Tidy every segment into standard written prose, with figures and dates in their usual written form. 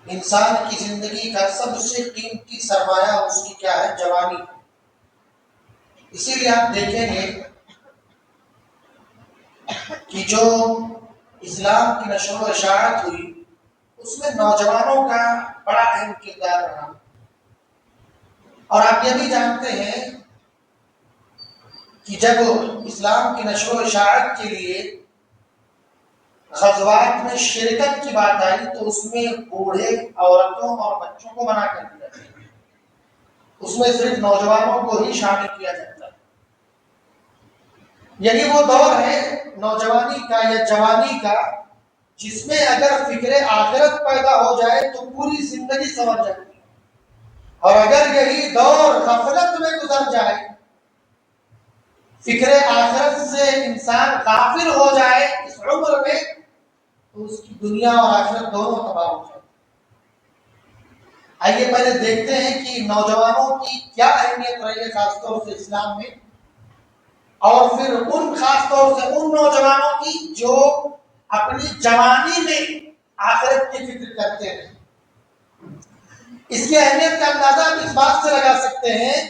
انسان کی زندگی کا سب سے قیمتی سرمایہ اس کی کیا ہے؟ جوانی. اسی لیے آپ دیکھیں گے کہ جو اسلام کی نشر و اشاعت ہوئی اس میں نوجوانوں کا بڑا اہم کردار رہا. اور آپ یہ بھی جانتے ہیں کہ جب اسلام کی نشر و اشاعت کے لیے غزوات میں شرکت کی بات آئی تو اس میں بوڑھے، عورتوں اور بچوں کو منع کر دیا گیا. اس میں صرف نوجوانوں کو ہی شامل کیا جاتا ہے. یہی وہ دور ہے نوجوانی کا یا جوانی کا جس میں اگر فکر آخرت پیدا ہو جائے تو پوری زندگی سنور جاتی ہے، اور اگر یہی دور غفلت میں گزر جائے، فکر آخرت سے انسان غافل ہو جائے اس عمر میں، تو اس کی دنیا اور آخرت دونوں تباہ ہو جائے. آئیے پہلے دیکھتے ہیں کہ نوجوانوں کی کیا اہمیت رہی ہے خاص طور سے اسلام میں، اور پھر ان خاص طور سے ان نوجوانوں کی جو اپنی جوانی میں آخرت کی فکر کرتے ہیں. اس کی اہمیت کا اندازہ ہم اس بات سے لگا سکتے ہیں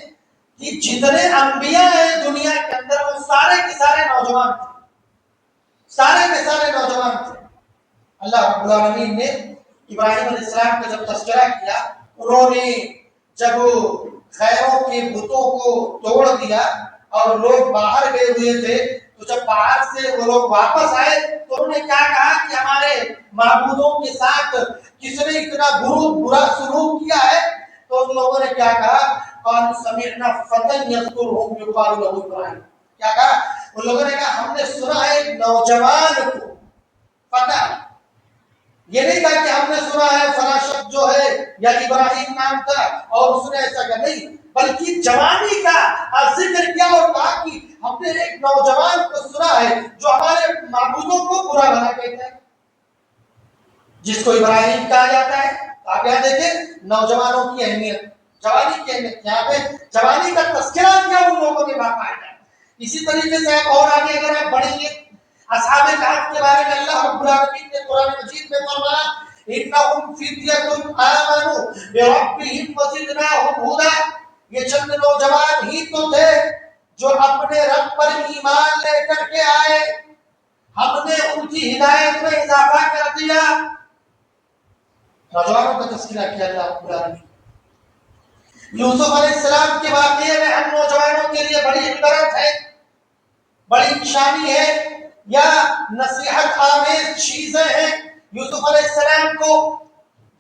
کہ جتنے انبیاء ہیں دنیا کے اندر وہ سارے کے سارے نوجوان تھے، سارے کے سارے نوجوان تھے. اللہ رب العالمین نے ابراہیم علیہ السلام کا جب تذکرہ کیا، انہوں نے جب خیروں کے بتوں کو توڑ دیا اور لوگ باہر گئے ہوئے تھے، تو جب باہر سے وہ لوگ واپس آئے تو انہوں نے کیا کہا کہ ہمارے معبودوں کے ساتھ کس نے اتنا برا سلوک کیا ہے؟ تو ان لوگوں نے کیا کہا؟ قالوا سمعنا فتى يذكرهم يقال له ابراہیم. کیا کہا؟ ان لوگوں نے کہا ہم نے سنا ہے ایک نوجوان کو. فتى یہ نہیں کہا کہ ہم نے سنا ہے فلاں شخص جو ہے یا ابراہیم نام تھا اور اس نے ایسا کہا، نہیں، بلکہ جوانی کا ذکر کیا اور کہا کہ ہم نے ایک نوجوان کو سنا ہے جو ہمارے معبودوں کو برا بھلا کہتا ہے، جس کو ابراہیم کہا جاتا ہے. آپ یہاں دیکھیں نوجوانوں کی اہمیت، جوانی کی اہمیت. یہاں پہ جوانی کا تذکرہ کیا ان لوگوں نے باقاعدہ. اسی طریقے سے آپ اور آگے اگر آپ بڑھیں گے اصحاب کہف کے بارے میں اللہ رب العالمین نے قرآن مجید میں فرمایا انہم فتیۃ آمنوا بربہم وزدناہم ھدی. یہ چند نوجوان ہی تو تھے جو اپنے رب پر ایمان لے کر کے آئے، ہم نے ان کی ہدایت میں اضافہ کر دیا. نوجوانوں کا تذکرہ کیا اللہ رب العالمین. یوسف علیہ السلام کے واقعے میں ہم نوجوانوں کے لیے بڑی عبرت ہے، بڑی نشانی ہے یا نصیحت آمیز چیزیں ہیں. یوسف علیہ السلام کو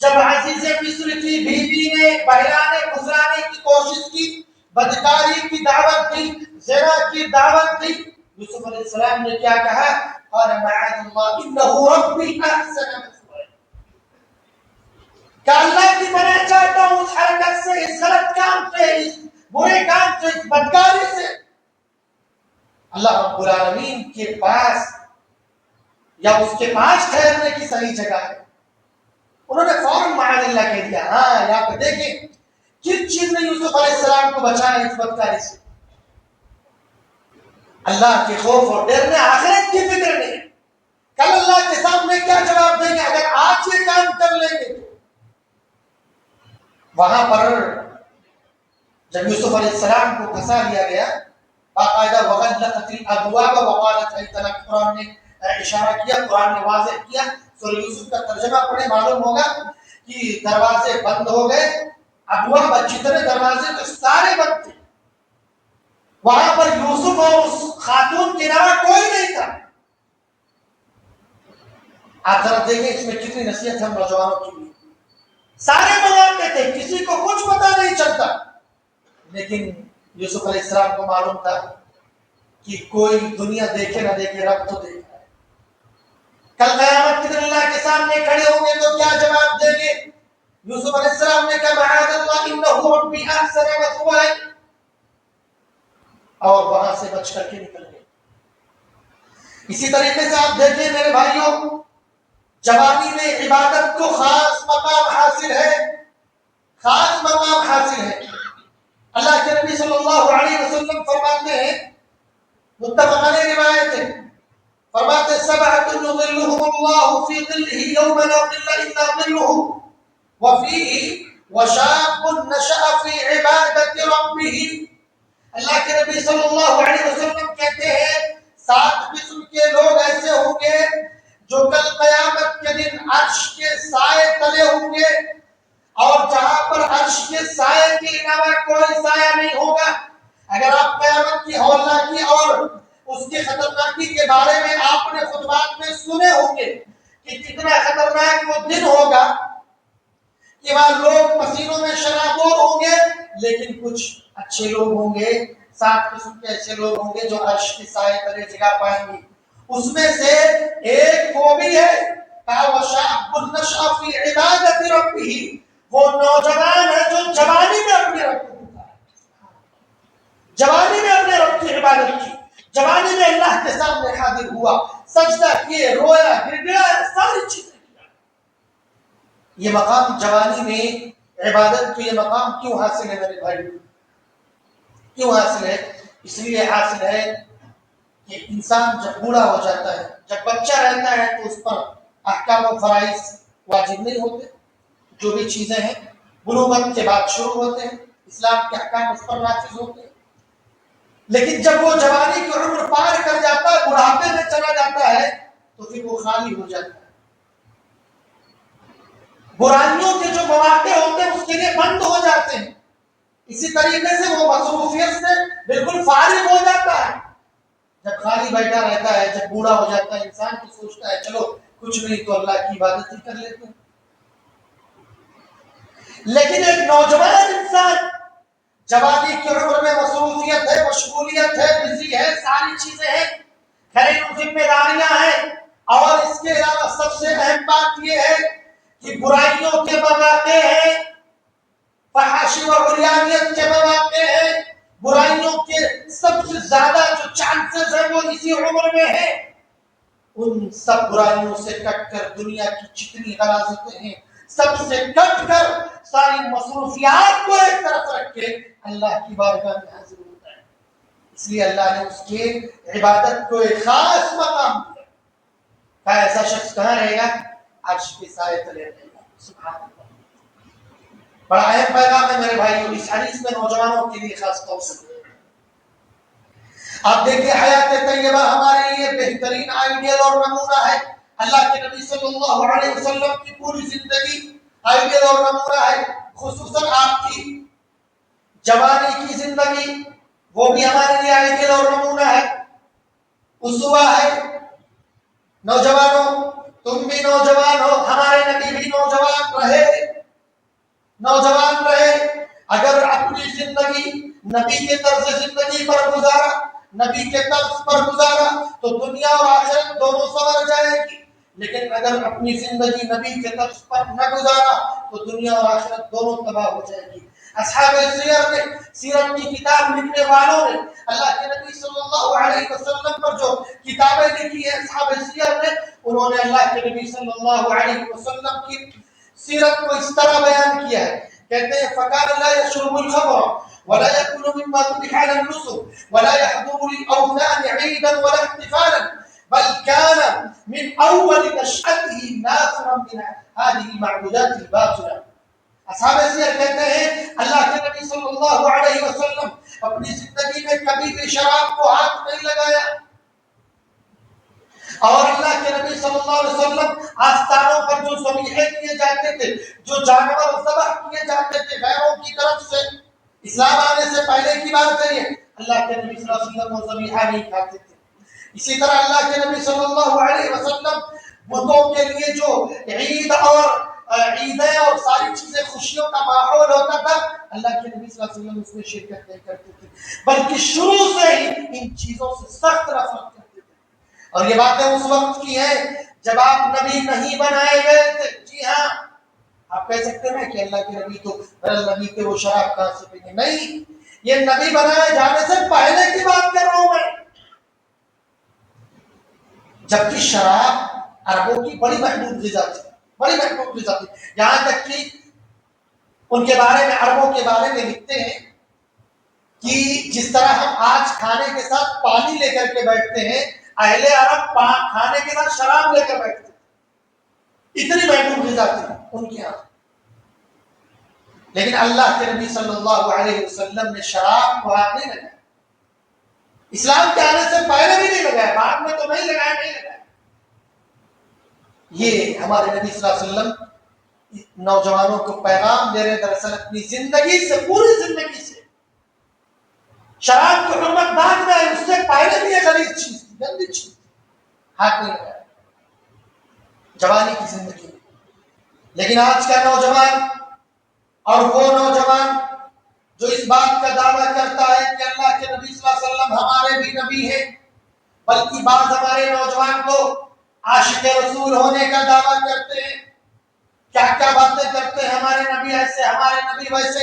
جب عزیز مصر کی بیوی نے بہلانے گزرانے کی کوشش کی، بدکاری کی دعوت دی، زنا کی دعوت دی، یوسف علیہ السلام نے کیا کہا؟ قال معاذ اللہ انہ ربی احسن مثوایا. کہ اللہ کی پناہ چاہتا ہوں اس حرکت سے، اس غلط کام سے، اس برے کام سے، اس بدکاری سے. اللہ رب العالمین کے پاس یا اس کے پاس ٹھہرنے کی صحیح جگہ ہے. انہوں نے فوراً معاذ اللہ کہہ دیا. ہاں یہاں پہ دیکھیں کس چیز نے یوسف علیہ السلام کو بچایا اس بدکاری سے؟ اللہ کے خوف اور ڈر میں، آخرت کی فکر نہیں. کل اللہ کے سامنے کیا جواب دیں گے اگر آج یہ کام کر لیں گے؟ وہاں پر جب یوسف علیہ السلام کو پھنسا لیا گیا، باقاعدہ وغلقت الابواب وقالت حیث لک، قرآن نے اشارہ کیا، قرآن نے واضح کیا. سورہ یوسف کا ترجمہ پڑھے معلوم ہوگا کہ دروازے بند ہو گئے. ابواب جتنے دروازے تو سارے بند تھے. وہاں پر یوسف اور اس خاتون کے علاوہ کوئی نہیں تھا. آپ ذرا دیکھیں اس میں کتنی نصیحت ہے نوجوانوں کے لیے. سارے مواقع تھے، کسی کو کچھ پتا نہیں چلتا، لیکن یوسف علیہ السلام کو معلوم تھا کہ کوئی دنیا دیکھے نہ دیکھے رب تو دیکھ رہا ہے. کل قیامت کے دن اللہ کے سامنے کھڑے ہوں گے تو کیا جواب دیں گے؟ یوسف علیہ السلام نے کہا معاذ اللہ انہ ربی احسن مثوایا، اور وہاں سے بچ کر کے نکل گئے. اسی طریقے سے آپ دیکھیں میرے بھائیوں، جوانی میں عبادت کو خاص مقام حاصل ہے، خاص مقام حاصل ہے. اللہ کے نبی صلی اللہ علیہ وسلم فرماتے ہیں، متفق علیہ روایت ہے، فرماتے سبعۃ یظلهم اللہ فی ظلہ یوم لا ظل الا ظلہ. وفيه وشاب نشأ في عبادة ربه. اللہ کے نبی صلی اللہ علیہ وسلم کہتے ہیں 7 قسم کے لوگ ایسے ہوں گے جو کل قیامت کے دن عرش کے سائے تلے ہوں گے، اور جہاں پر عرش کے سائے کے علاوہ کوئی سایہ نہیں ہوگا. اگر آپ قیامت کی ہولناکی اور اس کی خطرناکی کے بارے میں آپ نے خطبات میں سنے ہوں گے کہ کتنا خطرناک وہ دن ہوگا کہ وہاں لوگ پسینوں میں شرابور ہوں گے، لیکن کچھ اچھے لوگ ہوں گے، 7 قسم کے ایسے لوگ ہوں گے جو عرش کے سائے تلے جگہ پائیں گے. اس میں سے ایک وہ بھی ہے کہا وشاب نشأ فی عبادت ربہ، وہ نوجوان ہے جو جوانی میں اپنے رب کو پکارا، جوانی میں اپنے رب کی عبادت کی، جوانی میں اللہ کے سامنے حاضر ہوا، سجدہ کیے، رویا، گر گڑایا، ساری چیزیں کیا. یہ مقام جوانی میں عبادت کی یہ مقام کیوں حاصل ہے میرے بھائی؟ کیوں حاصل ہے؟ اس لیے حاصل ہے کہ انسان جب بوڑھا ہو جاتا ہے، جب بچہ رہتا ہے تو اس پر احکام و فرائض واجب نہیں ہوتے، جو بھی چیزیں ہیں بلوغت کے بعد شروع ہوتے ہیں، اسلام کے احکام اس پر نافذ ہوتے ہیں. لیکن جب وہ جوانی کی عمر پار کر جاتا ہے، بڑھاپے میں چلا جاتا ہے، تو پھر وہ خالی ہو جاتا ہے. برائیوں کے جو مواقع ہوتے ہیں اس کے لیے بند ہو جاتے ہیں. اسی طریقے سے وہ مصروفیت سے بالکل فارغ ہو جاتا ہے. جب خالی بیٹھا رہتا ہے، جب بوڑھا ہو جاتا ہے، انسان تو سوچتا ہے چلو کچھ نہیں تو اللہ کی عبادت ہی کر لیتے ہیں. لیکن ایک نوجوان انسان جوانی کی عمر میں مصروفیت ہے، مشغولیت ہے، بزی ہے، ساری چیزیں ہیں، گھریلو ذمہ داریاں ہیں، اور اس کے علاوہ سب سے اہم بات یہ ہے کہ برائیوں کے مواقع ہیں، فحاشی و عریانیت کے مواقع ہیں، برائیوں کے سب سے زیادہ جو چانسز ہیں وہ اسی عمر میں ہیں. ان سب برائیوں سے کٹ کر دنیا کی جتنی غراضتیں ہیں سب سے کٹ کر ساری مصروفیات کو ایک طرف رکھ کے اللہ کی بارگاہ میں حاضر ہوتا ہے. اس لیے اللہ نے اس کے عبادت کو ایک خاص مقام دیا. کہا ایسا شخص کہاں رہے گا؟ عرش کے سائے تلے رہے گا. سبحان اللہ. بڑا اہم پیغام ہے میرے بھائیوں اس حدیث میں نوجوانوں کے لیے خاص طور سے. آپ دیکھیں حیات طیبہ ہمارے لیے بہترین آئیڈیل اور نمونہ ہے. اللہ کے نبی صلی اللہ علیہ وسلم کی پوری زندگی آئیڈیل اور نمونہ ہے. خصوصاً آپ کی جوانی کی زندگی وہ بھی ہمارے لیے آئیڈیل اور نمونہ ہے، اسوہ ہے. نوجوانوں تم بھی نوجوان ہو، ہمارے نبی بھی نوجوان رہے، نوجوان رہے. اگر اپنی زندگی نبی کے طرز زندگی پر گزارا، نبی کے طرز پر گزارا تو دنیا اور آخرت دونوں سنور جائے گی. لیکن اگر اپنی زندگی نبی کے طرز پر نہ گزارا تو دنیا اور آخرت دونوں تباہ ہو جائے گی. اصحاب سیر نے، سیرت کی کتاب لکھنے والوں نے اللہ کے نبی صلی اللہ علیہ وسلم پر جو کتابیں لکھی ہیں اصحاب سیر نے، انہوں نے اللہ کے نبی صلی اللہ علیہ وسلم کی سیرت کو اس طرح بیان کیا ہے. کہتے ہیں فَكَانَ لَا يَشْرُبُ الْخَمْرَ ولا يأكل مما ذبح على النسب ولا يحضر للأوثان عيدا ولا احتفالا بل كان من أول نشأته نافرا من هذه المعبودات الباطلة. اصحاب سیر کہتے ہیں اللہ کے نبی صلی اللہ علیہ وسلم اپنی زندگی میں کبھی بھی شراب کو ہاتھ نہیں لگایا، اور اللہ کے نبی صلی اللہ علیہ وسلم آستانوں پر جو ذبیحے کیے جاتے تھے، جو جانور ذبح کیے جاتے تھے غیروں کی طرف سے، اسلام آنے سے پہلے کی بات ہے، اللہ کے نبی صلی اللہ علیہ وسلم وہ ذبیحہ نہیں کھاتے تھے. اسی طرح اللہ کے نبی صلی اللہ علیہ وسلم بتوں کے لیے جو عید اور عیدیں اور ساری چیزیں خوشیوں کا ماحول ہوتا تھا، اللہ کے نبی صلی اللہ علیہ وسلم اس میں شرکت نہیں کرتے تھے، بلکہ شروع سے ہی ان چیزوں سے سخت نفرت کرتے تھے. اور یہ باتیں اس وقت کی ہیں جب آپ نبی نہیں بنائے گئے تھے. جی ہاں، آپ کہہ سکتے ہیں کہ اللہ کے نبی تو نبی تھے، وہ شراب کہاں سے پینے؟ نہیں، یہ نبی بنائے جانے سے پہلے کی بات کر رہا ہوں میں. جبکہ شراب عربوں کی بڑی محدود غذا تھی، بڑی محدود غذا تھی. یہاں تک کہ ان کے بارے میں، عربوں کے بارے میں لکھتے ہیں کہ جس طرح ہم آج کھانے کے ساتھ پانی لے کر کے بیٹھتے ہیں، اہل عرب کھانے کے ساتھ شراب لے کر بیٹھتے ہیں. اتنی محدود غذا تھی ان کے یہاں. لیکن اللہ کے نبی صلی اللہ علیہ وسلم نے شراب کو ہاتھ نہیں لگایا. اسلام کے آنے سے پہلے بھی نہیں لگایا, بعد میں تو نہیں لگایا. یہ ہمارے نبی صلی اللہ علیہ وسلم نوجوانوں کو پیغام دے رہے دراصل اپنی زندگی سے, پوری زندگی سے. شراب کی حرمت بعد میں آئی, اس سے پہلے بھی یہ غلیظ چیز تھی, گندی چیز تھی, ہاتھ نہیں لگایا جوانی کی زندگی میں. لیکن آج کا نوجوان اور وہ نوجوان جو اس بات کا دعویٰ کرتا ہے کہ اللہ کے نبی صلی اللہ علیہ وسلم ہمارے بھی نبی ہیں, بلکہ بعض ہمارے نوجوان کو عاشق رسول ہونے کا دعویٰ کرتے ہیں, کیا کیا باتیں کرتے ہیں, ہمارے نبی ایسے, ہمارے نبی ویسے,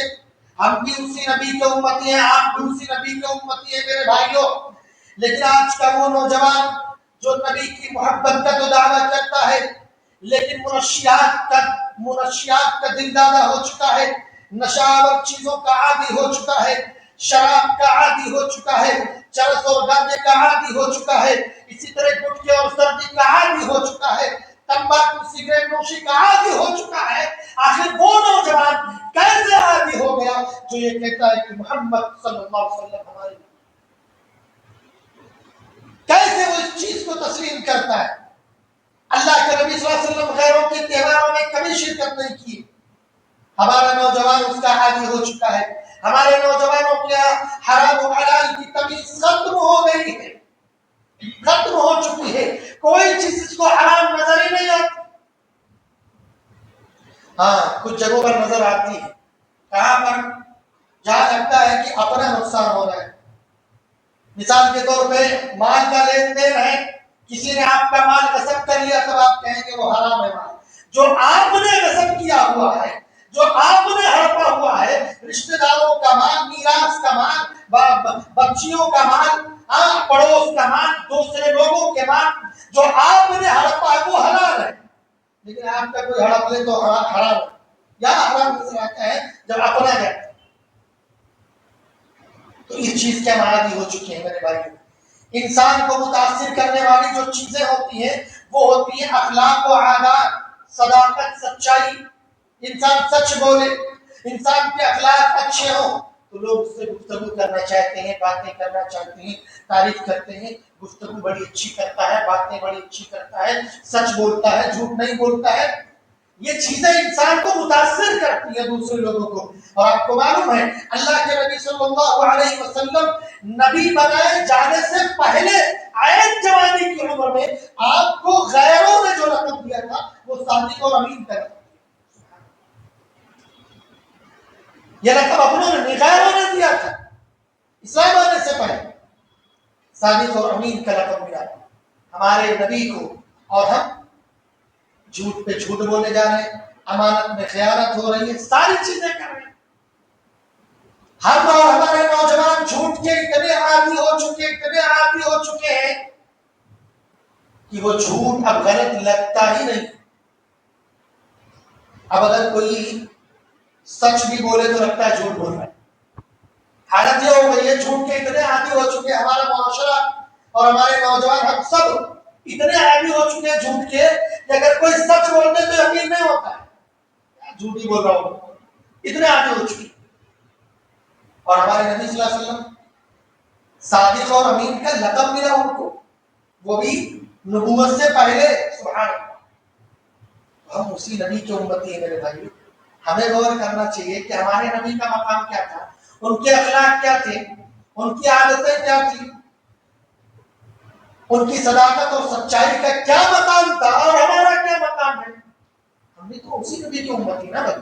ہم بھی اسی نبی کے امتی ہیں, آپ بھی اسی نبی کے امتی ہیں میرے بھائیوں. لیکن آج کا وہ نوجوان جو نبی کی محبت کا تو دعویٰ کرتا ہے, لیکن منشیات کا دل دادا ہو چکا ہے, نشاور چیزوں کا عادی ہو چکا ہے, شراب کا عادی ہو چکا ہے, چرس اور گانے کا عادی ہو چکا ہے, اسی طرح گٹکے اور سردی کا عادی ہو چکا ہے, تمباکو سگریٹ نوشی کا عادی ہو چکا ہے. آخر وہ نوجوان کیسے عادی ہو گیا جو یہ کہتا ہے کہ محمد صلی اللہ علیہ وسلم ہمارے, کیسے وہ اس چیز کو تسلیم کرتا ہے؟ اللہ کے نبی صلی اللہ علیہ وسلم غیروں کے تہواروں میں کبھی شرکت نہیں کی. ہمارا نوجوان اس کا عادی ہو چکا ہے. ہمارے نوجوانوں کے حرام و حلال کی تمیز ختم ہو گئی ہے, ختم ہو چکی ہے. کوئی چیز اس کو حرام نظر ہی نہیں آتی. ہاں, کچھ جگہوں پر نظر آتی ہے. کہاں پر؟ جہاں لگتا ہے کہ اپنا نقصان ہو رہا ہے. مثال کے طور پہ مال کا لین دین ہے, کسی نے آپ کا مال غصب کر لیا, تب آپ کہیں گے وہ حرام ہے مال. جو آپ نے غصب کیا ہوا ہے, جو آپ نے ہڑپا ہوا ہے, رشتہ داروں کا مال, میراث کا مال, بچیوں کا مال, پڑوس کا مال, دوسرے لوگوں کے مال, جو آپ نے ہڑپا ہے وہ حلال ہے. لیکن آپ کا کوئی ہڑپ لے تو حرام ہے. یا حرام نظر آتا ہے جب اپنا ہے. تو اس چیز کے ہم عادی ہو چکے ہیں میرے بھائی. انسان کو متاثر کرنے والی جو چیزیں ہوتی ہیں وہ ہوتی ہیں اخلاق و عادات, صداقت, سچائی. انسان سچ بولے, انسان کے اخلاق اچھے ہوں تو لوگ اس سے گفتگو کرنا چاہتے ہیں, باتیں کرنا چاہتے ہیں, تعریف کرتے ہیں. گفتگو بڑی اچھی کرتا ہے, باتیں بڑی اچھی کرتا ہے, سچ بولتا ہے, جھوٹ نہیں بولتا ہے. یہ چیزیں انسان کو متاثر کرتی ہیں دوسرے لوگوں کو. اور آپ کو معلوم ہے اللہ کے نبی صلی اللہ علیہ وسلم نبی بنائے جانے سے پہلے آیت جوانی کی عمر میں آپ کو غیروں نے جو لقب دیا تھا وہ صادق اور امین کا لقب. یہ لقب اپنوں نے, غیروں نے دیا تھا. اسلام آنے سے پہلے صادق اور امین کا لقب ملا ہمارے نبی کو. اور ہم جھوٹ پہ جھوٹ بولے جا رہے ہیں, امانت میں خیانت ہو رہی ہے, ساری چیزیں کر رہے ہیں. ہم اور ہمارے نوجوان جھوٹ کے اتنے عادی ہو چکے ہیں کہ وہ جھوٹ اب غلط لگتا ہی نہیں. اب اگر کوئی سچ بھی بولے تو لگتا ہے جھوٹ بول رہا ہے. حالت یہ ہو گئی ہے, جھوٹ کے اتنے عادی ہو چکے ہیں ہمارا معاشرہ اور ہمارے نوجوان, ہم سب اتنے عادی ہو چکے ہیں جھوٹ کے کہ اگر کوئی سچ بولتے تو یقین نہیں ہوتا ہے, جھوٹ ہی بول رہا ہوں. اتنے عادی ہو چکے. اور ہمارے نبی صلی اللہ علیہ وسلم صادق اور امین کا لقب ملا ان کو, وہ بھی نبوت سے پہلے. سبحان اللہ. ہم اسی نبی کے امتی ہیں میرے بھائی. ہمیں غور کرنا چاہیے کہ ہمارے نبی کا مقام کیا تھا, ان کے اخلاق کیا تھے, ان کی عادتیں کیا تھی, ان کی صداقت اور سچائی کا کیا مقام تھا, اور ہمارا کیا مقام ہے. ہم بھی تو اسی نبی کی امتی نا بھائی.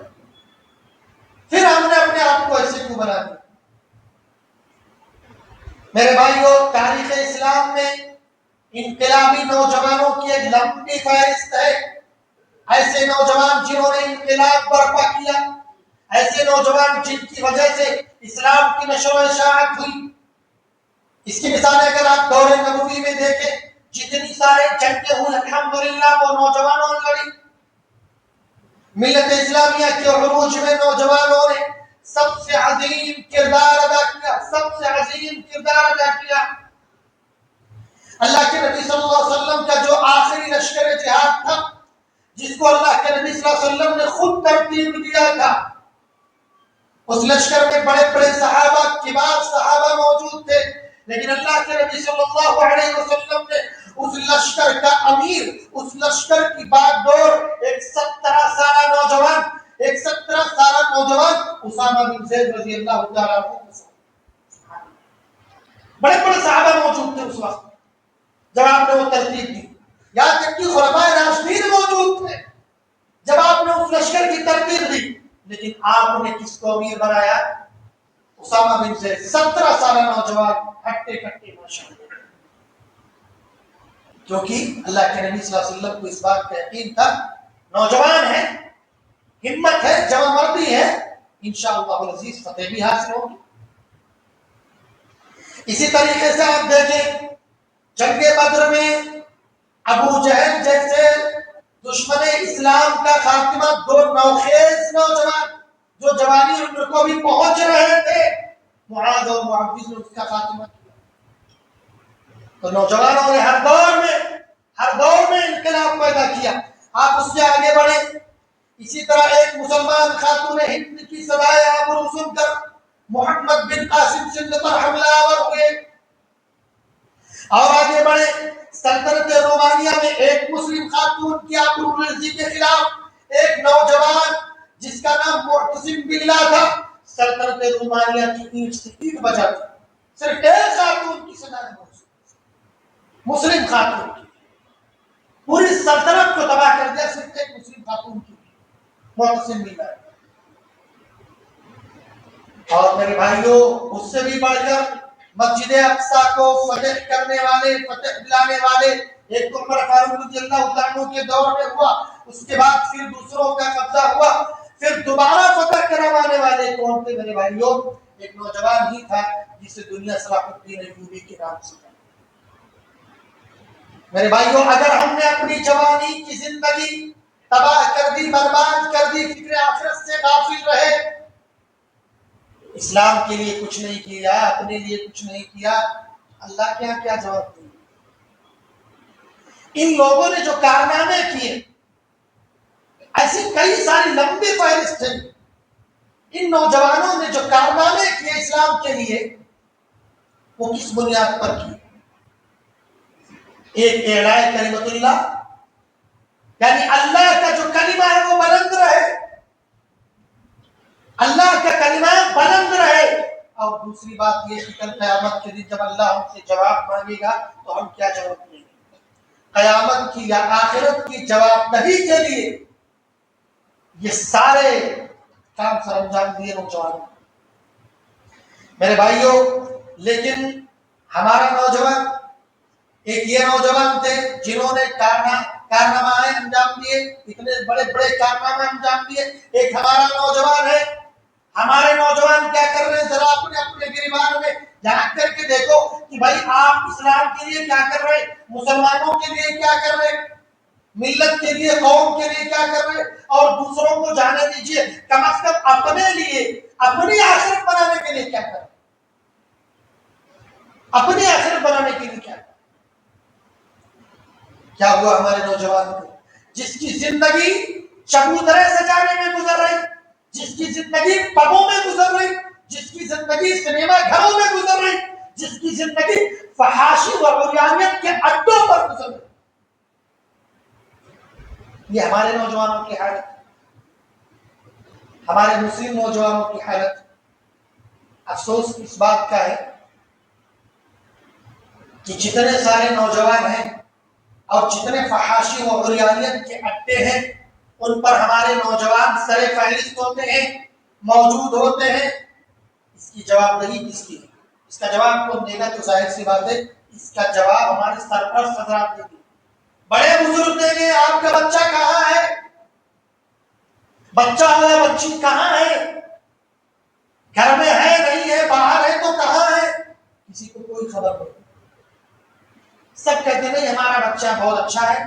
پھر ہم نے اپنے آپ کو ایسے کیوں بنا دیا؟ میرے بھائیو, تاریخ اسلام میں انقلابی نوجوانوں کی ایک لمبی فہرست ہے. ایسے نوجوان جنہوں نے انقلاب برپا کیا, ایسے نوجوان جن کی وجہ سے اسلام کی نشر و اشاعت ہوئی. اس کی مثال اگر آپ دور نبوی میں دیکھیں, جتنی سارے جنگیں ہوئی الحمدللہ وہ نوجوانوں نے لڑی. ملت اسلامیہ کے عروج میں نوجوانوں نے سب سے عظیم کردار ادا کیا, سب سے عظیم کردار ادا کیا. اللہ کے نبی صلی اللہ علیہ وسلم کا جو آخری لشکر جہاد تھا, جس کو اللہ کے نبی صلی اللہ علیہ وسلم نے خود ترتیب دیا تھا, اس لشکر میں بڑے بڑے صحابہ، کبار صحابہ موجود تھے، لیکن اللہ کے نبی صلی اللہ علیہ وسلم نے اس لشکر کا امیر، اس لشکر کی باغ ڈور ایک 17 سالہ نوجوان، ایک 17 سالہ نوجوان اسامہ بن زید رضی اللہ تعالیٰ عنہ، بڑے بڑے صحابہ موجود تھے اس وقت جب آپ نے وہ ترتیب دی، یہاں تک کہ خلفائے راشدین موجود تھے جب آپ نے اس لشکر کی ترتیب دی، لیکن آپ نے کس کو امیر بنایا؟ اسامہ بن زید، 17 سالہ نوجوان، ہٹے کٹے ماشاءاللہ، کیونکہ اللہ کے نبی صلی اللہ علیہ وسلم کو اس بات کا یقین تھا نوجوان ہے، ہمت ہے، جوان مردی ہے، انشاءاللہ العزیز فتح بھی حاصل ہوگی۔ اسی طریقے سے آپ دیکھیں جنگ بدر میں ابو جہل جیسے دشمن اسلام کا خاتمہ، دو نوخیز نوجوان جو جوانی عمر کو بھی پہنچ رہے تھے، معاذ اور معوذ نے اس کا خاتمہ کیا۔ تو نوجوانوں نے ہر دور میں انقلاب پیدا کیا۔ آپ اس سے آگے بڑھے، اسی طرح ایک مسلمان خاتون ہند کی صدائے آبرو سن کر محمد بن قاسم سندھ پر حملہ آور ہوئے، اور آگے بڑھے سلطنت رومانیہ میں ایک مسلم خاتون کی آبروریزی کے خلاف ایک نوجوان جس کا نام معتصم باللہ تھا، سلطنت رومانیہ کی اینٹ سے اینٹ بجا دی، صرف ایک خاتون کی صدائے مسلم خاتون کی، پوری سلطنت کو تباہ کر دیا صرف ایک مسلم خاتون کی، معتصم باللہ۔ اور میرے بھائیوں، اس سے بھی بڑھ کر مسجد اقصی کو فتح کرنے والے، فتح دلانے والے ایک عمر فاروق رضی اللہ عنہ کے دور میں ہوا، اس کے بعد پھر دوسروں کا قبضہ ہوا، پھر دوبارہ فتح کروانے والے کون تھے میرے بھائیوں؟ ایک نوجوان ہی تھا جسے دنیا صلاح الدین ایوبی کے نام سے۔ میرے بھائیوں، اگر ہم نے اپنی جوانی کی زندگی تباہ کر دی، برباد کر دی، فکر آخرت سے غافل رہے، اسلام کے لیے کچھ نہیں کیا، اپنے لیے کچھ نہیں کیا، اللہ کے یہاں کیا جواب دیں؟ ان لوگوں نے جو کارنامے کیے، ایسی کئی ساری لمبی فہرست ہے، ان نوجوانوں نے جو کارنامے کیے اسلام کے لیے، وہ کس بنیاد پر کیے؟ ایک اعلاء کلمت اللہ، یعنی اللہ کا جو کلمہ ہے وہ بلند رہے، اللہ کا کلمہ بلند رہے، اور دوسری بات یہ کہ کل قیامت کے دن جب اللہ ہم سے جواب مانگے گا تو ہم کیا جواب دیں گے؟ قیامت کی یا آخرت کی جواب دہی کے لیے یہ سارے کام سر انجام دیے نوجوانوں۔ میرے بھائیوں، لیکن ہمارا نوجوان، ایک یہ نوجوان تھے جنہوں نے کارنامہ انجام دیے، اتنے بڑے بڑے کارنامہ انجام دیے، ایک ہمارا نوجوان ہے۔ ہمارے نوجوان کیا کر رہے ہیں؟ ذرا اپنے گریبان میں جھانک کر کے دیکھو کہ بھائی آپ اسلام کے لیے کیا کر رہے ہیں، مسلمانوں کے لیے کیا کر رہے ہیں، ملت کے لیے، قوم کے لیے کیا کر رہے ہیں، اور دوسروں کو جانے دیجئے، کم از کم اپنے لیے، اپنی آخرت بنانے کے لیے کیا کر رہے ہیں، اپنی آخرت بنانے کے لیے کیا کر رہے ہیں۔ کیا ہوا ہمارے نوجوان کو، جس کی زندگی چبوترے سجانے میں گزر رہی، جس کی زندگی پبوں میں گزر رہی، جس کی زندگی سنیما گھروں میں گزر رہی، جس کی زندگی فحاشی و عریانیت کے اڈوں پر گزر رہی، یہ ہمارے نوجوانوں کی حالت، ہمارے مسلم نوجوانوں کی حالت۔ افسوس اس بات کا ہے کہ جتنے سارے نوجوان ہیں اور جتنے فحاشی و عریانیت کے اڈے ہیں، ان پر ہمارے نوجوان سر فہرست ہوتے ہیں، موجود ہوتے ہیں۔ اس کی جواب دہی کس کی ہے؟ اس کا جواب کون دے گا؟ تو ظاہر سی بات ہے اس کا جواب ہمارے سرپرست حضرات دیں گے، بڑے بزرگ دیں گے۔ آپ کا بچہ کہاں ہے؟ بچہ ہو یا بچی کہاں ہے؟ گھر میں ہے نہیں ہے، باہر ہے تو کہاں ہے؟ کسی کو کوئی خبر نہیں۔ سب کہتے ہیں نہیں ہمارا بچہ بہت اچھا ہے۔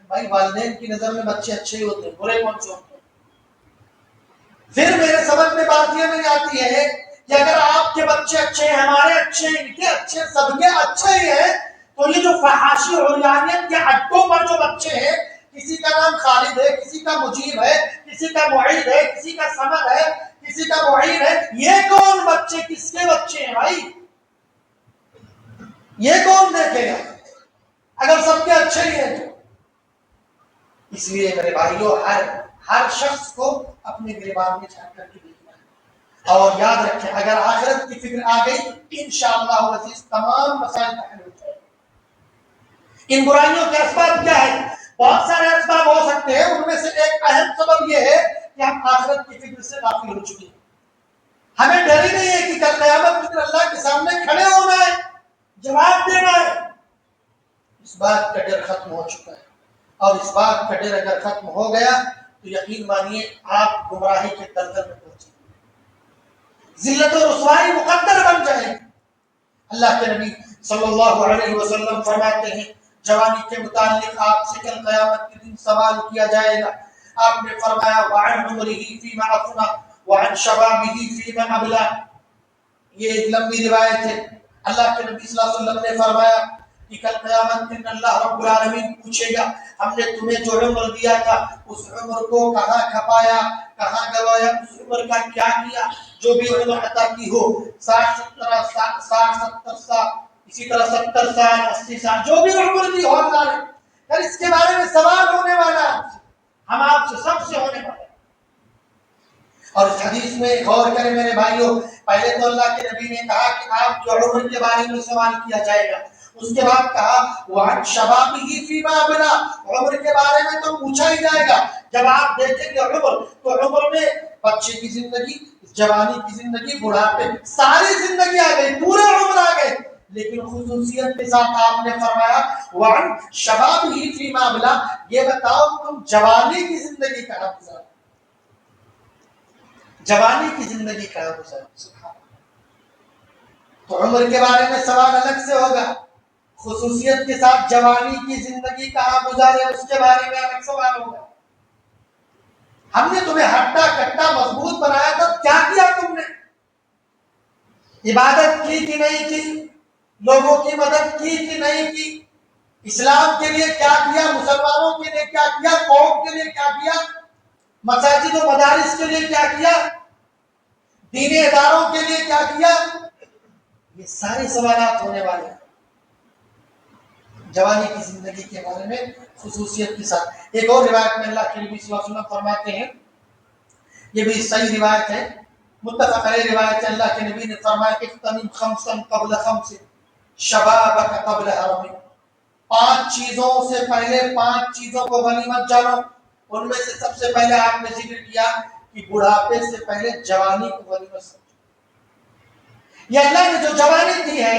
بھائی والدین کی نظر میں بچے اچھے ہی ہوتے ہیں، برے کون سے ہوتے ہیں؟ پھر میرے سمجھ میں بات یہ نہیں آتی ہے کہ اگر آپ کے بچے اچھے ہیں، ہمارے اچھے ہیں، ان کے اچھے، سب کے اچھے ہی ہیں، تو یہ جو فحاشی اور عریانیت کے اڈوں پر جو بچے ہیں، کسی کا نام خالد ہے، کسی کا مجیب ہے، کسی کا معید ہے، کسی کا سمد ہے، کسی کا معین ہے، یہ کون بچے کس کے بچے ہیں بھائی؟ یہ کون دیکھے گا اگر سب کے اچھے ہی ہیں تو؟ اس لیے میرے بھائیوں، ہر شخص کو اپنے گریبان میں جھانک کر کے دیکھنا ہے، اور یاد رکھیں اگر آخرت کی فکر آ گئی انشاءاللہ العزیز تمام مسائل حل ہو جائیں گے۔ ان برائیوں کے اسباب کیا ہے؟ بہت سارے اسباب ہو سکتے ہیں، ان میں سے ایک اہم سبب یہ ہے کہ ہم آخرت کی فکر سے غافل ہو چکے ہیں۔ ہمیں ڈر ہی نہیں ہے کہ کل قیامت میں اللہ کے سامنے کھڑے ہونا ہے، جواب دینا ہے۔ اس بات کا ڈر ختم ہو چکا ہے، اور اس بات کا ڈر اگر ختم ہو گیا تو یقین مانیے آپ گمراہی کے دلدل میں پہنچیں گے، ذلت و رسوائی مقدر بن جائے گی۔ اللہ کے نبی صلی اللہ علیہ وسلم فرماتے ہیں جوانی کے متعلق آپ سے کل قیامت کے دن سوال کیا جائے گا۔ آپ نے فرمایا وعن عمره فيما افنى وعن شبابه فيما ابلى۔ یہ ایک لمبی روایت ہے۔ اللہ کے نبی صلی اللہ علیہ وسلم نے فرمایا کہ کل قیامت کے دن اللہ رب العالمین پوچھے گا ہم نے تمہیں جو عمر دیا تھا اس عمر کو کہاں کھپایا، کہاں گوایا، اس عمر کا کیا کیا؟ جو بھی عمر عطا کی ہو 60-70 سال، اسی طرح 70 سال 80 سال، جو بھی عمر دی ہو اللہ نے، پھر اس کے بارے میں سوال ہونے والا ہے آپ سے، ہم آپ سے سب سے ہونے والا ہے۔ اور اس حدیث میں غور کریں میرے بھائیوں، پہلے تو اللہ کے نبی نے کہا کہ آپ جو عمر کے بارے میں سوال کیا جائے گا، اس کے بعد کہا وعن شبابہ فیما ابلا، عمر کے بارے میں تو پوچھا ہی جائے گا۔ جب آپ دیکھیں گے عمر، تو عمر میں بچے کی زندگی، جوانی کی زندگی، بڑھاپے، ساری زندگی آ گئی، پورے عمر آ گئے، لیکن خصوصیت کے ساتھ آپ نے فرمایا وعن شبابہ فیما ابلا، یہ بتاؤ تم جوانی کی زندگی کہاں گزاری، جوانی کی زندگی کہاں گزاری؟ سبحان اللہ۔ تو عمر کے بارے میں سوال الگ سے ہوگا، خصوصیت کے ساتھ جوانی کی زندگی کہاں گزارے اس کے بارے میں الگ سوال ہوگا۔ ہم نے تمہیں ہٹا کٹا مضبوط بنایا تھا، کیا کیا تم نے؟ عبادت کی کہ نہیں کی؟ لوگوں کی مدد کی کہ نہیں کی؟ اسلام کے لیے کیا کیا؟ مسلمانوں کے لیے کیا کیا؟ قوم کے لیے کیا کیا؟ مساجد و مدارس کے لیے کیا کیا؟ دینی اداروں کے لیے کیا کیا؟ یہ سارے سوالات ہونے والے ہیں جوانی کی زندگی کے بارے میں خصوصیت کے ساتھ۔ ایک اور روایت میں اللہ کے نبی صلی اللہ علیہ وسلم فرماتے ہیں، یہ بھی صحیح روایت ہے، متفق علیہ روایت ہے، اللہ کے نبی نے فرمایا اغتنم خمسا قبل خمس شبابک قبل حرمک، 5 چیزوں سے پہلے 5 چیزوں کو غنیمت جانو۔ ان میں سے سب سے پہلے آپ نے ذکر کیا کہ بڑھاپے سے پہلے جوانی کو غنیمت سمجھو۔ یہ اللہ نے جو جوانی دی ہے،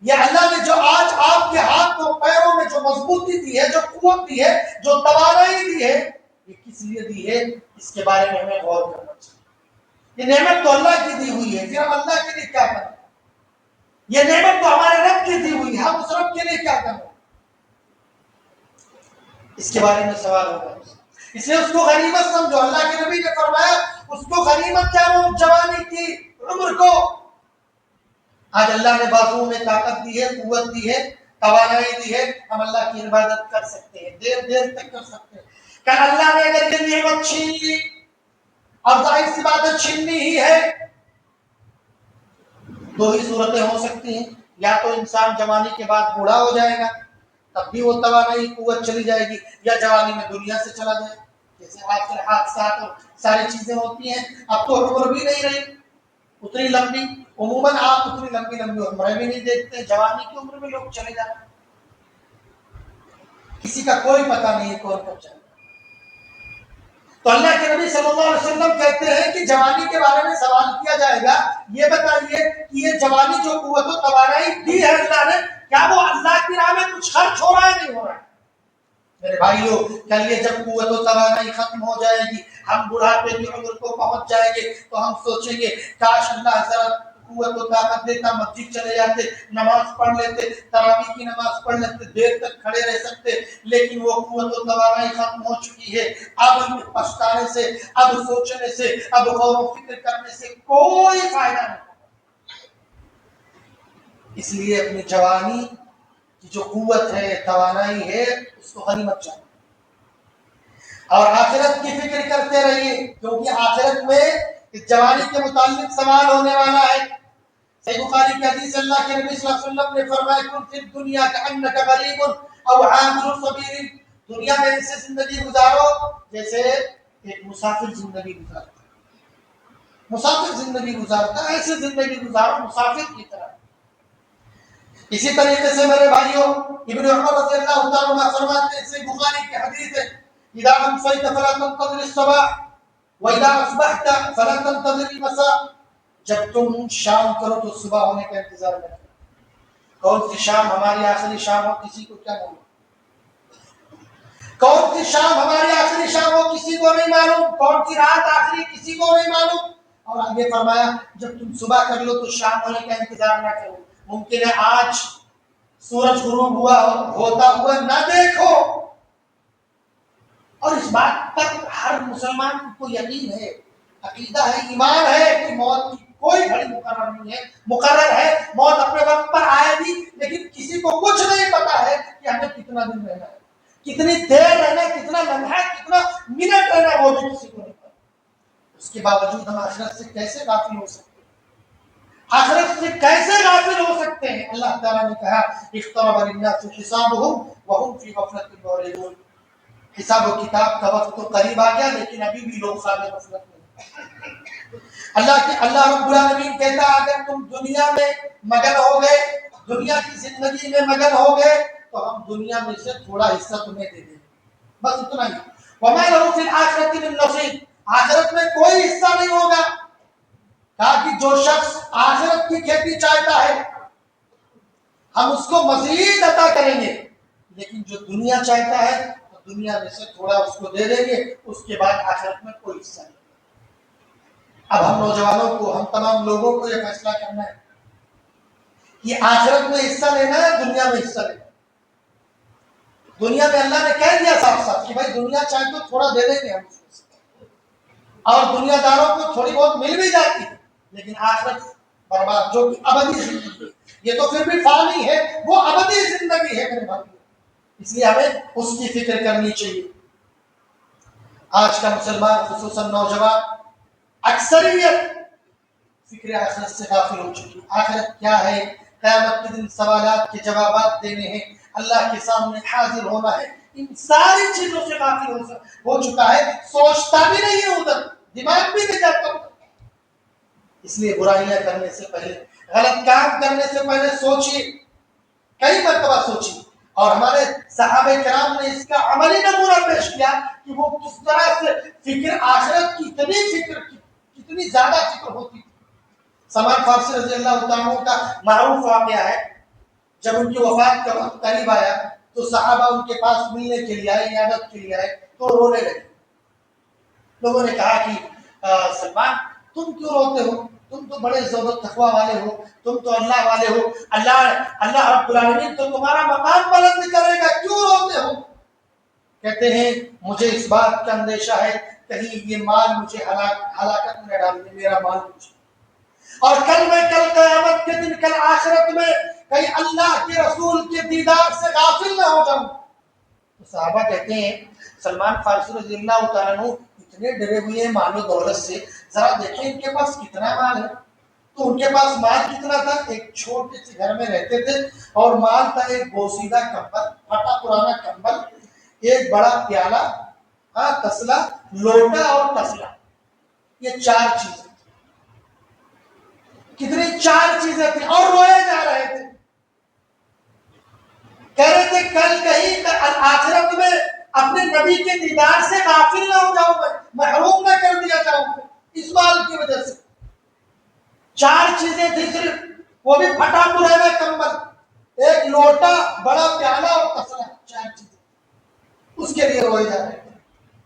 یہ اللہ نے جو آج آپ کے ہاتھ و پیروں میں جو مضبوطی دی ہے، جو قوت دی ہے، جو توانائی دی ہے، یہ کس لیے دی ہے اس کے بارے میں ہمیں غور کرنا چاہیے۔ یہ نعمت تو اللہ کی دی ہوئی ہے، پھر ہم اللہ کے لیے کیا کریں؟ یہ نعمت تو ہمارے رب کی دی ہوئی ہے، ہم اس رب کے لیے کیا کریں؟ اس کے بارے میں سوال ہوگا۔ اس لیے اس کو غنیمت سمجھو۔ اللہ کے نبی نے فرمایا اس کو غنیمت جانو، جوانی کی عمر کو۔ آج اللہ نے بازو میں طاقت دی ہے، قوت دی ہے، توانائی دی ہے، ہم اللہ کی عبادت کر سکتے ہیں، دیر دیر تک کر سکتے ہیں۔ کہ اللہ نے اگر یہ نعمت چھین لی، اور ظاہر سی بات ہے چھیننی ہی ہے، 2 ہی صورتیں ہو سکتی ہیں، یا تو انسان جوانی کے بعد بوڑھا ہو جائے گا، تب بھی وہ توانائی قوت چلی جائے گی، یا جوانی میں دنیا سے چلا جائے، جیسے آج کل حادثات اور ساری چیزیں ہوتی ہیں۔ اب تو عمر بھی نہیں رہی اتنی لمبی، عموماً آپ اتنی لمبی عمریں بھی نہیں دیکھتے، جوانی کی عمر میں لوگ چلے جاتے ہیں، کسی کا کوئی پتہ نہیں ہے کون کب چلے۔ تو اللہ کے نبی صلی اللہ علیہ وسلم کہتے ہیں کہ جوانی کے بارے میں سوال کیا جائے گا، یہ بتائیے کہ یہ جوانی جو قوت و توانائی دی ہے اللہ نے، کیا وہ اللہ کی راہ میں کچھ خرچ ہو رہا ہے نہیں ہو رہا ہے؟ میرے بھائیوں، کل یہ جب قوت و توانائی ختم ہو جائے گی، ہم بڑھاپے کی عمر کو پہنچ جائیں گے، تو ہم سوچیں گے کاش اللہ ذرا قوت و طاقت دیتا، مسجد چلے جاتے، نماز پڑھ لیتے، تراویح کی نماز پڑھ لیتے، دیر تک کھڑے رہ سکتے، لیکن وہ قوت و توانائی ختم ہو چکی ہے۔ اب پچھتانے سے، اب سوچنے سے، اب غور و فکر کرنے سے کوئی فائدہ نہیں۔ اس لیے اپنی جوانی کی جو قوت ہے، توانائی ہے، اس کو غنیمت جانو، اور آخرت کی فکر کرتے رہیے، کیونکہ آخرت میں اس جوانی کے متعلق سوال ہونے والا ہے۔ صحیح بخاری کی حدیث اللہ کے نبی صلی اللہ علیہ وسلم نے فرمایا کن فی الدنیا کأنک غریب او عابر سبیل، دنیا میں ایسے زندگی گزارو جیسے ایک مسافر زندگی گزارتا ہے، مسافر زندگی گزارتا ہے، ایسے زندگی گزارو مسافر کی طرح۔ اسی طریقے سے میرے بھائیوں ابن عمر رضی اللہ تعالیٰ عنہ فرماتے ہیں، صحیح بخاری کی حدیث ہے، اذا امسیت فلا تنتظر الصباح واذا اصبحت فلا تنتظر المساء، جب تم شام کرو تو صبح ہونے کا انتظار نہ کرو۔ کون سی شام ہماری آخری شام ہو کسی کو کیا معلوم، کون سی شام ہماری آخری شام ہو کسی کو نہیں معلوم، کون سی رات آخری کسی کو نہیں معلوم۔ اور آگے فرمایا جب تم صبح کر لو تو شام ہونے کا انتظار نہ کرو، ممکن ہے آج سورج غروب ہوتا ہوا نہ دیکھو، اور اس بات پر ہر مسلمان کو یقین ہے، عقیدہ ہے، ایمان ہے کہ موت کی کوئی گھڑی مقرر نہیں ہے، مقرر ہے موت اپنے وقت پر آئے گی، لیکن کسی کو کچھ نہیں پتا ہے کہ ہمیں کتنا دن رہنا ہے، کتنی دیر رہنا ہے، کتنا لمحہ، کتنا منٹ رہنا ہے، وہ بھی کسی کو نہیں پتا۔ اس کے باوجود ہم آخرت سے کیسے غافل ہو سکتے ہیں، آخرت سے کیسے غافل ہو سکتے ہیں؟ اللہ تعالیٰ نے کہا اقترب للناس حسابهم وهم في غفلة معرضون، حساب و کتاب کا وقت تو قریب آ گیا لیکن ابھی بھی لوگ سارے غفلت میں۔ اللہ رب العالمین کہتا ہے اگر تم دنیا میں مگن ہو گئے، دنیا کی زندگی میں مگن ہو گئے تو ہم دنیا میں سے تھوڑا حصہ تمہیں دے دیں، بس اتنا ہی۔ وما له في الآخرة من نصيب، آخرت میں کوئی حصہ نہیں ہوگا۔ کہا کہ جو شخص آخرت کی کھیتی چاہتا ہے ہم اس کو مزید عطا کریں گے، لیکن جو دنیا چاہتا ہے تو دنیا میں سے تھوڑا اس کو دے دیں گے، اس کے بعد آخرت میں کوئی حصہ نہیں۔ اب ہم نوجوانوں کو، ہم تمام لوگوں کو یہ فیصلہ کرنا ہے کہ آخرت میں حصہ لینا ہے، دنیا میں حصہ لینا ہے۔ دنیا میں اللہ نے کہہ دیا صاف صاف کہ بھائی دنیا چاہے تو تھوڑا دے دیں گے ہم اس کو، اور دنیا داروں کو تھوڑی بہت مل بھی جاتی ہے، لیکن آخرت برباد جو کہ ابدی زندگی، یہ تو پھر بھی فانی ہے، وہ ابدی زندگی ہے میرے بھائی، اس لیے ہمیں اس کی فکر کرنی چاہیے۔ آج کا مسلمان خصوصاً نوجوان اکثریت فکر آخرت سے غافل ہو چکی۔ آخرت کیا ہے؟ قیامت کے دن سوالات کے جوابات دینے ہیں، اللہ کے سامنے حاضر ہونا ہے، ان ساری چیزوں سے غافل ہو چکا ہے، سوچتا بھی نہیں ہے، ادھر دماغ بھی نہیں جاتا۔ اس لیے برائیاں کرنے سے پہلے، غلط کام کرنے سے پہلے سوچیے، کئی مرتبہ سوچیے۔ اور ہمارے صحابہ کرام نے اس کا عملی نمونہ پیش کیا کہ وہ کس طرح سے فکر آخرت کی کتنی زیادہ فکر ہوتی تھی۔ سلمان فارسی رضی اللہ تعالیٰ عنہ کا معروف واقعہ ہے، جب ان کی وفات کا وقت قریب آیا تو صحابہ ان کے پاس ملنے کے لیے آئے، عیادت کے لیے آئے تو رونے لگے۔ لوگوں نے کہا کہ سلمان تم کیوں روتے ہو، تم تو بڑے زہد و تقویٰ والے ہو، تم تو اللہ والے ہو، اللہ رب العالمین تو تمہارا مقام بلند کرے گا، کیوں روتے ہو؟ کہتے ہیں مجھے اس بات کا اندیشہ ہے کہیں یہ مال مجھے ہلاکت میں ڈال دے، میرا مال مجھے، اور کل قیامت کے دن، کل آخرت میں کہیں اللہ کے رسول کے دیدار سے غافل نہ ہو جاؤں۔ تو صحابہ کہتے ہیں سلمان فارسی رضی اللہ تعالیٰ عنہ اتنے ڈرے ہوئے ہیں مال و دولت سے، ذرا دیکھیں ان کے پاس کتنا مال ہے۔ تو ان کے پاس مال کتنا تھا؟ ایک چھوٹے سے گھر میں رہتے تھے، اور مال تھا ایک بوسیدہ کمبل، پھٹا پرانا کمبل، ایک بڑا پیالہ، تسلا، لوٹا اور تسلا، یہ چار چیزیں تھیں۔ کتنی چار چیزیں تھیں، اور روئے جا رہے تھے، کہہ رہے تھے کل کہیں آخرت میں اپنے نبی کے دیدار سے غافل نہ ہو جاؤں، میں محروم نہ کر دیا جاؤں اس مال کی وجہ سے۔ چار چیزیں تھیں صرف، وہ بھی پھٹا پرانا کمبل، ایک لوٹا، بڑا پیالہ اور تسلا، چار چیزیں، اس کے لیے روئے جا رہے تھے۔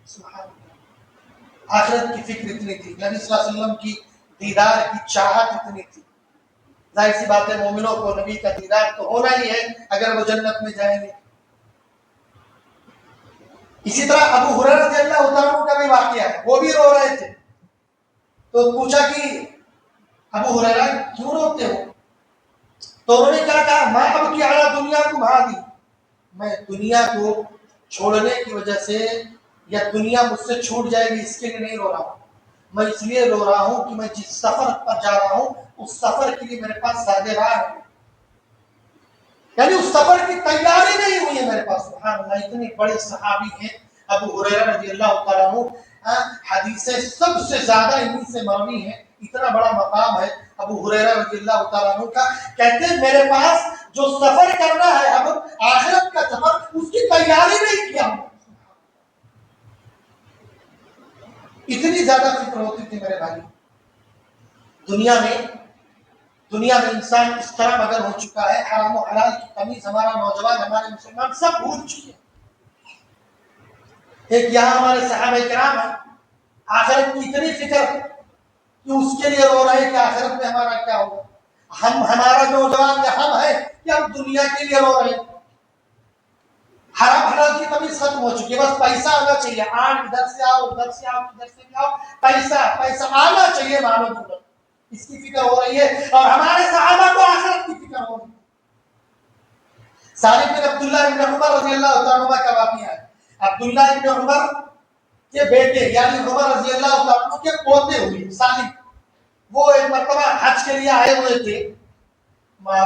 سبحان اللہ، آخرت کی فکر اتنی تھی، نبی صلی اللہ علیہ وسلم کی دیدار کی چاہت اتنی تھی۔ ظاہر سی بات ہے مومنوں کو نبی کا دیدار تو ہونا ہی ہے اگر وہ جنت میں جائیں گے۔ اسی طرح ابو ہریرہ رضی اللہ تعالیٰ کا بھی واقعہ ہے، وہ بھی رو رہے تھے، تو پوچھا کہ ابو ہریرہ کیوں روتے ہو؟ تو انہوں نے کہا میں اب کی اعلیٰ دنیا کو بھا دی، میں دنیا کو چھوڑنے کی وجہ سے یا دنیا مجھ سے چھوٹ جائے گی اس کے لیے نہیں رو رہا ہوں، میں اس لیے رو رہا ہوں کہ میں جس سفر پر جا رہا ہوں اس سفر کے لیے میرے پاس زاد راہ ہے، یعنی اس سفر کی تیاری نہیں ہوئی ہے میرے پاس. سبحان اللہ، اتنے بڑے صحابی ہیں ابو ہریرہ رضی اللہ تعالیٰ عنہ، حدیثیں سب سے زیادہ انہی سے مروی ہیں، اتنا بڑا مقام ہے ابو ہریرہ رضی اللہ تعالیٰ عنہ کا. کہتے ہیں میرے پاس جو سفر کرنا ہے اب آخرت کا سفر، اس کی تیاری نہیں کیا ہوں. اتنی زیادہ فکر ہوتی تھی میرے بھائی. دنیا میں انسان اس طرح مگر ہو چکا ہے، حرام و حلال کی تمیز ہمارا نوجوان، ہمارے مسلمان سب بھول چکے ہیں. ایک یہاں ہمارے صحابہ کرام ہیں، آخرت کی اتنی فکر کہ اس کے لیے رو رہے ہیں کہ آخرت میں ہمارا کیا ہوگا. ہمارا نوجوان یا ہم ہے کہ ہم دنیا کے لیے رو رہے ہیں. حرام حلال کی تمیز ختم ہو چکی ہے، بس پیسہ آنا چاہیے. ادھر سے آؤ، ادھر سے آؤ، ادھر سے آؤ، پیسہ آنا چاہیے. مانو دولت، اس کی فکر ہو رہی ہے. اور ہمارے صحابہ کو آخرت کی فکر ہو رہی ہے. سالم بن عبداللہ ابن عمر رضی اللہ تعالیٰ عنہ کا واقعہ ہے. عبداللہ ابن عمر کے بیٹے یعنی عمر رضی اللہ تعالیٰ عنہ کے پوتے ہوئے سالم، وہ ایک مرتبہ حج کے لیے آئے ہوئے تھے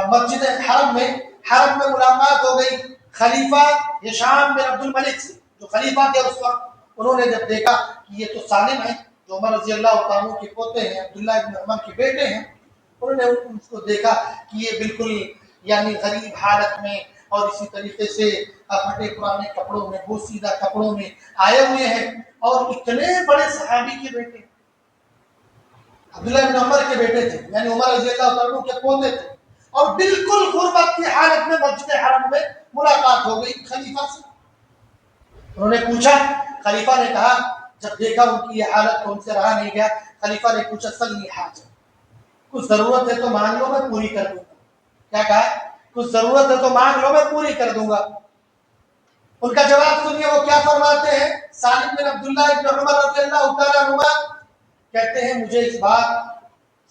مسجد حرم میں ملاقات ہو گئی خلیفہ ہشام بن عبد الملک سے، جو خلیفہ تھے اس وقت. انہوں نے جب دیکھا کہ یہ تو سالم ہے جو عمر رضی اللہ تعالیٰ عنہ کے پوتے ہیں، عبداللہ ابن عمر کے بیٹے ہیں، انہوں نے اس کو دیکھا کہ یہ بالکل یعنی غریب حالت میں اور اسی طریقے سے پھٹے پرانے کپڑوں میں، بوسیدہ کپڑوں میں آئے ہوئے ہیں، اور اتنے بڑے صحابی کے بیٹے، عبداللہ ابن عمر کے بیٹے تھے، یعنی عمر رضی اللہ تعالیٰ عنہ کے پوتے تھے، اور بالکل غربت کی حالت میں مسجد حرم میں ملاقات ہو گئی خلیفہ سے. انہوں نے پوچھا، خلیفہ نے کہا، جب دیکھا ان کی یہ حالت تو ان سے رہا نہیں گیا. خلیفہ نے پوچھا سلنی حاجت، کچھ ضرورت ہے تو مانگ لو، میں پوری کر دوں گا. کیا کہا؟ کچھ ضرورت ہے تو مانگ لو، میں پوری کر دوں گا. ان کا جواب سنیے وہ کیا فرماتے ہیں. سالم بن عبداللہ ابن عمر رضی اللہ تعالیٰ عنہ کہتے ہیں مجھے اس بات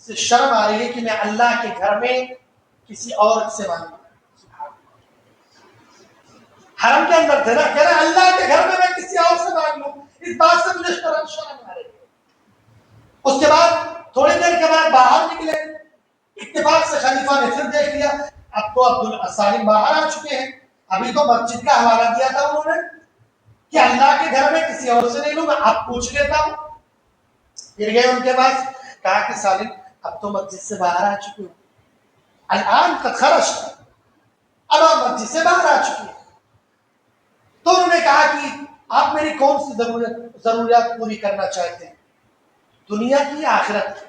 سے شرم آ رہی ہے کہ میں اللہ کے گھر میں کسی عورت سے مانگوں. حرم کے اندر تھے نا، کہہ رہے اللہ کے گھر میں کسی اور سے مانگ لوں، اس بات سے مجھے شرم آ رہی ہے. اس کے بعد تھوڑی دیر کے بعد باہر نکلے، اتفاق سے خلیفہ نے پھر دیکھ لیا اب تو سالم باہر آ چکے ہیں. ابھی تو مسجد کا حوالہ دیا تھا انہوں نے کہ اللہ کے گھر میں کسی اور سے نہیں لوں گا، اب پوچھ لیتا ہوں. پھر گئے ان کے پاس، کہا کہ سالم اب تو مسجد سے باہر آ چکے ہو، الان قد خرجت، اب آپ مسجد سے باہر آ چکے ہیں. تو انہوں نے کہا کہ آپ میری کون سی ضروریات پوری کرنا چاہتے ہیں؟ دنیا کی آخرت کی.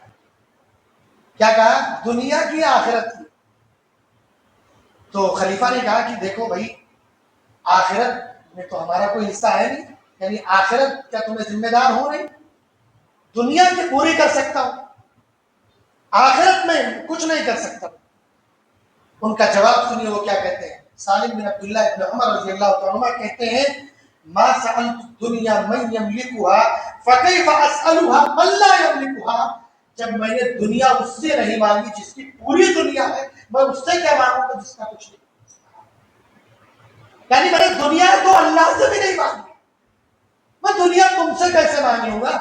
کیا کہا؟ دنیا کی آخرت کی. تو خلیفہ نے کہا کہ دیکھو بھائی، آخرت میں تو ہمارا کوئی حصہ ہے نہیں، یعنی آخرت کیا تمہیں ذمہ دار ہو نہیں؟ دنیا کی پوری کر سکتا ہوں، آخرت میں کچھ نہیں کر سکتا. ان کا جواب سنیے وہ کیا کہتے ہیں. سالم بن عبداللہ ابن عمر رضی اللہ تعالیٰ عنہ کہتے ہیں ما سألت الدنيا من يملكها فكيف أسألها من لا يملكها. جب میں نے دنیا اس سے نہیں مانگی جس کی پوری دنیا ہے، میں اس سے کیا مانگوں گا جس کا کچھ نہیں. یعنی میں نے دنیا تو اللہ سے بھی نہیں مانگی، میں دنیا تم سے کیسے مانگ لوں گا.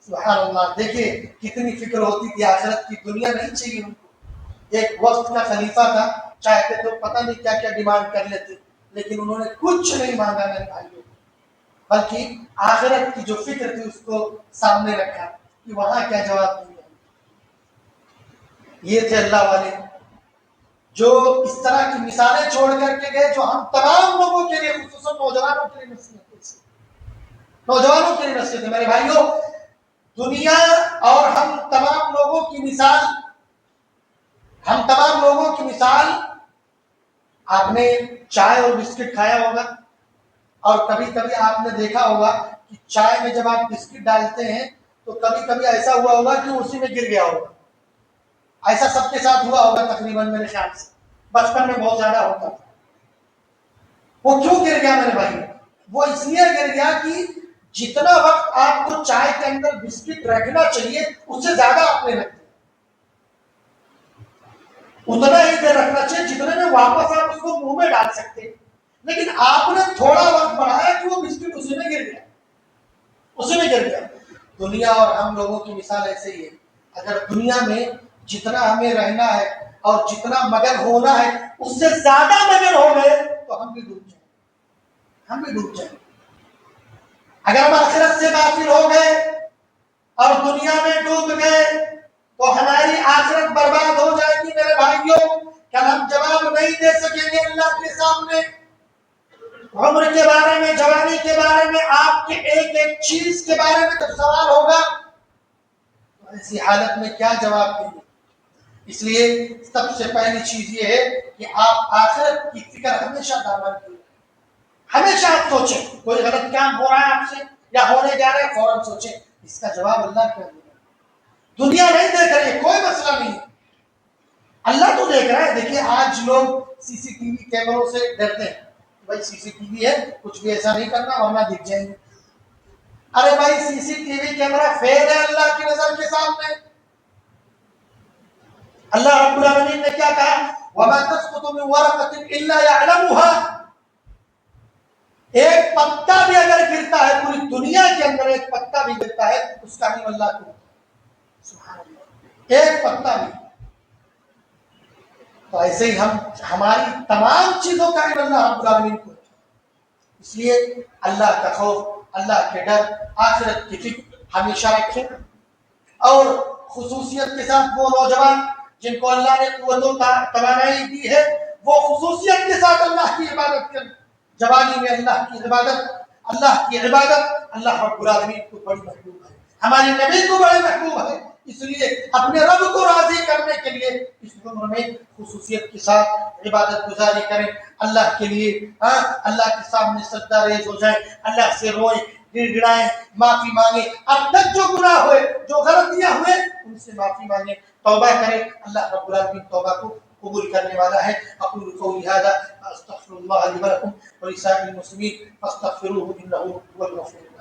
سبحان اللہ. دیکھیے کتنی فکر ہوتی تھی آخرت کی. دنیا نہیں چاہیے ان کو. ایک وقت کا خلیفہ تھا، چاہتے تو پتہ نہیں کیا کیا ڈیمانڈ کر لیتے، لیکن انہوں نے کچھ نہیں مانگا میرے بھائیوں، بلکہ آخرت کی جو فکر تھی اس کو سامنے رکھا کہ وہاں کیا جواب دیں گے. یہ تھے اللہ والے جو اس طرح کی مثالیں چھوڑ کر کے گئے، جو ہم تمام لوگوں کے لیے، خصوصاً نوجوانوں کے لیے نصیحت ہے. میرے بھائیوں، دنیا اور ہم تمام لوگوں کی مثال، آپ نے چائے اور بسکٹ کھایا ہوگا، اور کبھی کبھی آپ نے دیکھا ہوگا کہ چائے میں جب آپ بسکٹ ڈالتے ہیں تو کبھی کبھی ایسا ہوا ہوگا کہ اسی میں گر گیا ہوگا. ایسا سب کے ساتھ ہوا ہوگا تقریباً، میرے خیال سے بچپن میں بہت زیادہ ہوتا تھا. وہ کیوں گر گیا میرے بھائی؟ وہ اس لیے گر گیا کہ جتنا وقت آپ کو چائے کے اندر بسکٹ رکھنا چاہیے اس سے زیادہ آپ نے رکھ دیا. اتنا ہی دیر رکھنا چاہیے جتنے میں واپس آپ اس کو منہ میں ڈال سکتے ہیں، لیکن آپ نے تھوڑا وقت بڑھایا کہ وہ بسکٹ اسی میں گر گیا. دنیا اور ہم لوگوں کی مثال ایسے ہی ہے. اگر دنیا میں جتنا ہمیں رہنا ہے اور جتنا مگن ہونا ہے اس سے زیادہ مگن ہو گئے تو ہم بھی ڈوب جائیں. اگر ہم آخرت سے غافل ہو گئے اور دنیا میں ڈوب گئے تو ہماری آخرت برباد ہو جائے گی. میرے بھائیوں, کل ہم جواب نہیں دے سکیں گے اللہ کے سامنے. عمر کے بارے میں, جوانی کے بارے میں, آپ کے ایک ایک چیز کے بارے میں جب سوال ہوگا تو ایسی حالت میں کیا جواب دیں گے؟ اس لیے سب سے پہلی چیز یہ ہے کہ آپ آخرت کی فکر ہمیشہ دامن کیجیے. ہمیشہ آپ سوچیں کوئی غلط کام ہو رہا ہے آپ سے یا ہونے جا رہا ہے, فوراً سوچیں اس کا جواب اللہ کیا دے گا. دنیا نہیں دیکھ رہی ہے, کوئی مسئلہ نہیں ہے, اللہ تو دیکھ رہا ہے. دیکھیے آج لوگ سی سی ٹی وی کیمروں سے ڈرتے ہیں, بھائی سی سی ٹی وی ہے, کچھ بھی ایسا نہیں کرنا ورنہ دکھ جائیں گے. ارے بھائی سی سی ٹی وی کیمرہ فیل ہے اللہ کی نظر کے سامنے. اللہ رب العالمین نے کیا کہا, وَمَا تَسْقُطُ مِنْ وَرَقَةٍ إِلَّا يَعْلَمُهَا. ایک پتا بھی اگر گرتا ہے, پوری دنیا کے اندر ایک پتا بھی گرتا ہے, اس کا علم اللہ کو. سبحان اللہ, ایک پتا بھی. تو ایسے ہی ہماری تمام چیزوں کا علم اللہ رب العالمین کو. اس لیے اللہ کا خوف, اللہ کے ڈر, آخرت کی فکر ہمیشہ رکھیں. اور خصوصیت کے ساتھ وہ نوجوان جن کو اللہ نے قوت و توانائی دی ہے, وہ خصوصیت کے ساتھ اللہ کی عبادت کریں. جوانی میں اللہ کی عبادت اللہ رب العالمین کو بڑی محبوب ہے, ہمارے نبی کو بڑی محبوب ہے. اس لیے اپنے رب کو راضی کرنے کے لیے اس عمر میں خصوصیت کے ساتھ عبادت گزاری کریں. اللہ کے لیے اللہ کے سامنے سجدہ ریز ہو جائیں, اللہ سے روئیں, گڑ گڑائیں, معافی مانگیں. اب تک جو گناہ ہوئے, جو غلطیاں ہوئے, ان سے معافی مانگیں, توبہ کریں. اللہ رب العالمین توبہ کو قبول کرنے والا ہے. اقول قولی هذا استغفر الله لي ولكم ولسائر المسلمين فاستغفروه انه هو الغفور الرحيم.